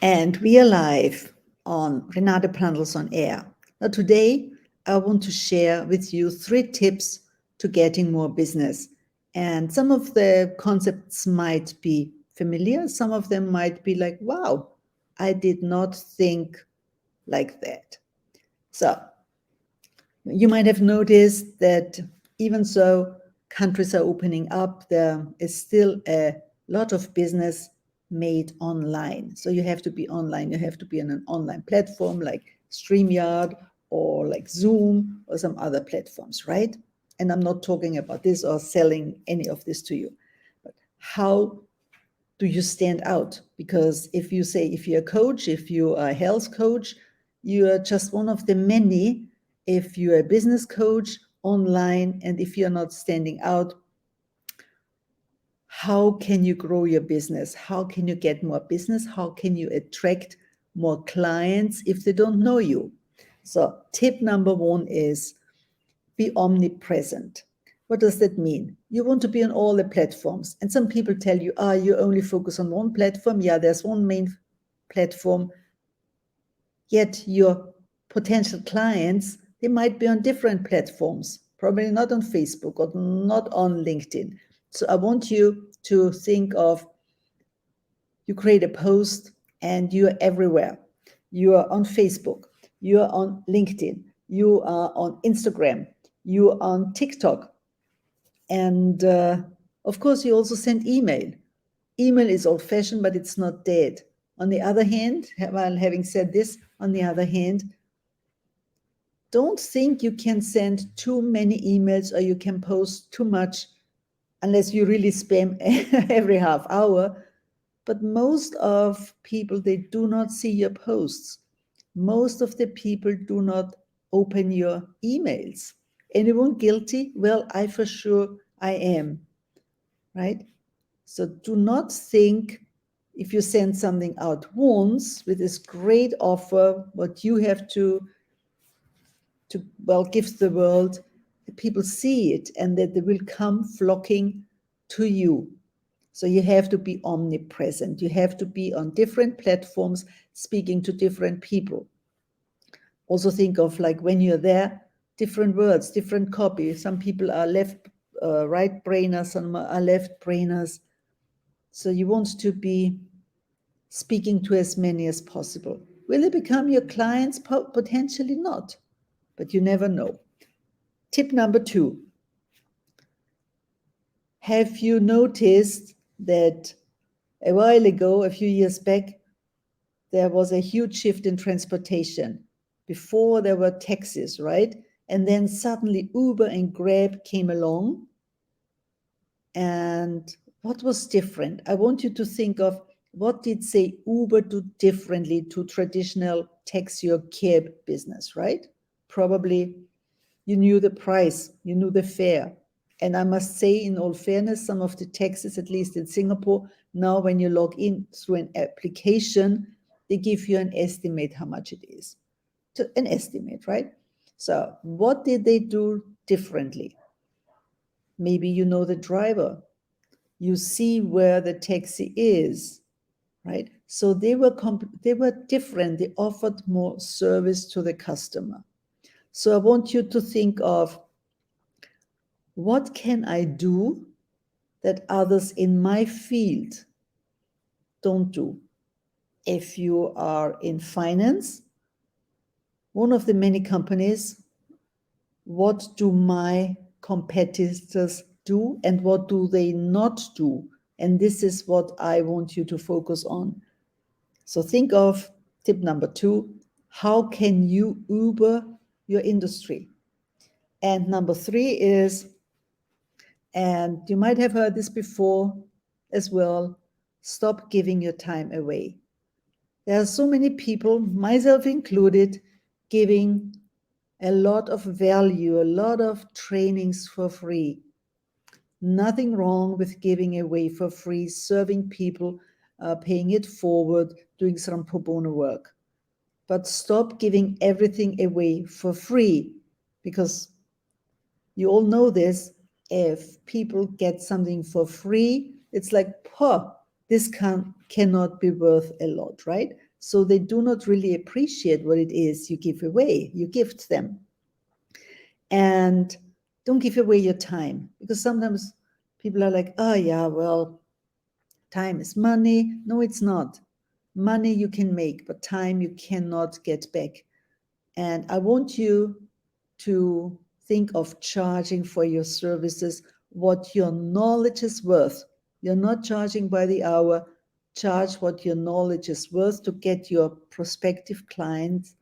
And we are live on Renate Plantels on Air. Now, today, I want to share with you 3 tips to getting more business. And some of the concepts might be familiar, some of them might be like, wow, I did not think like that. So, you might have noticed that even so countries are opening up, there is still a lot of business made online. So you have to be online. You have to be on an online platform like StreamYard or like Zoom or some other platforms, right? And I'm not talking about this or selling any of this to you. But how do you stand out? Because if you're a coach, if you are a health coach, you are just one of the many. If you're a business coach online, and if you're not standing out, how can you grow your business? How can you get more business? How can you attract more clients if they don't know you? So, tip number 1 is be omnipresent. What does that mean? You want to be on all the platforms. And some people tell you, you only focus on one platform. Yeah, there's one main platform. Yet your potential clients, they might be on different platforms, probably not on Facebook or not on LinkedIn. So I want you to think of, you create a post and you're everywhere. You are on Facebook, you are on LinkedIn, you are on Instagram, you are on TikTok. And of course, you also send email. Email is old fashioned, but it's not dead. On the other hand, while having said this, on the other hand, don't think you can send too many emails or you can post too much unless you really spam every half hour. But most of people, they do not see your posts. Most of the people do not open your emails. Anyone guilty? Well, for sure I am, right? So do not think if you send something out once with this great offer, what you have to give the world, that people see it and that they will come flocking to you. So you have to be omnipresent. You have to be on different platforms speaking to different people. Also think of, like, when you're there, different words, different copy. Some people are right brainers, some are left brainers. So you want to be speaking to as many as possible. Will they become your clients? Potentially not, but you never know. Tip number 2. Have you noticed that a while ago, a few years back, there was a huge shift in transportation? Before there were taxis, right? And then suddenly Uber and Grab came along. And what was different? I want you to think of, what did, say, Uber do differently to traditional taxi or cab business, right? Probably you knew the price, you knew the fare. And I must say, in all fairness, some of the taxis, at least in Singapore, now when you log in through an application, they give you an estimate how much it is. So an estimate, right? So what did they do differently? Maybe you know the driver. You see where the taxi is, right? So they were different. They offered more service to the customer. So I want you to think of, what can I do that others in my field don't do? If you are in finance, one of the many companies, what do my competitors do and what do they not do? And this is what I want you to focus on. So think of tip number 2, how can you Uber your industry? And number 3 is, and you might have heard this before as well, stop giving your time away. There are so many people, myself included, giving a lot of value, a lot of trainings for free. Nothing wrong with giving away for free, serving people, paying it forward, doing some pro bono work. But stop giving everything away for free, because you all know this. If people get something for free, it's like, this cannot be worth a lot, right? So they do not really appreciate what it is you give away, you gift them. And don't give away your time, because sometimes people are like, oh yeah, well, time is money. No, it's not. Money you can make, but time you cannot get back. And I want you to think of charging for your services what your knowledge is worth. You're not charging by the hour. Charge what your knowledge is worth to get your prospective clients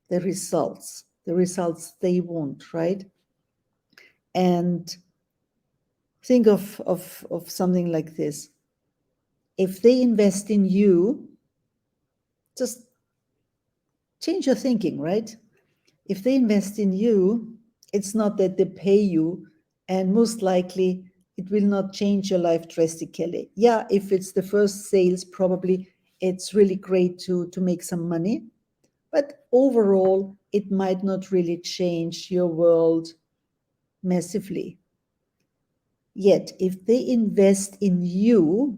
the results they want, right? And think of something like this. If they invest in you, just change your thinking, right? If they invest in you, it's not that they pay you, and most likely it will not change your life drastically. Yeah, if it's the first sales, probably it's really great to make some money, but overall, it might not really change your world massively. Yet, if they invest in you,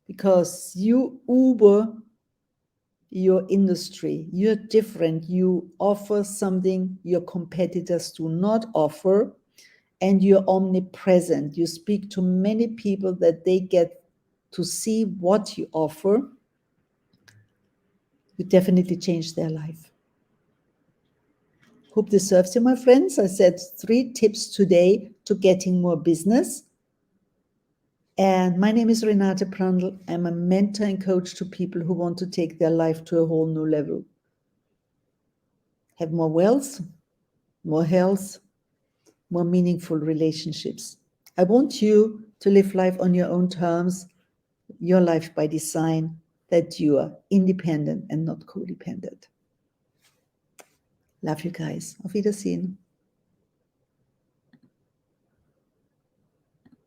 because you Uber your industry, you're different, you offer something your competitors do not offer, and you're omnipresent. You speak to many people that they get to see what you offer. You definitely change their life. Hope this serves you, my friends. I said 3 tips today to getting more business. And my name is Renate Prandl. I'm a mentor and coach to people who want to take their life to a whole new level. Have more wealth, more health, more meaningful relationships. I want you to live life on your own terms, your life by design, that you are independent and not codependent. Love you guys. Auf Wiedersehen.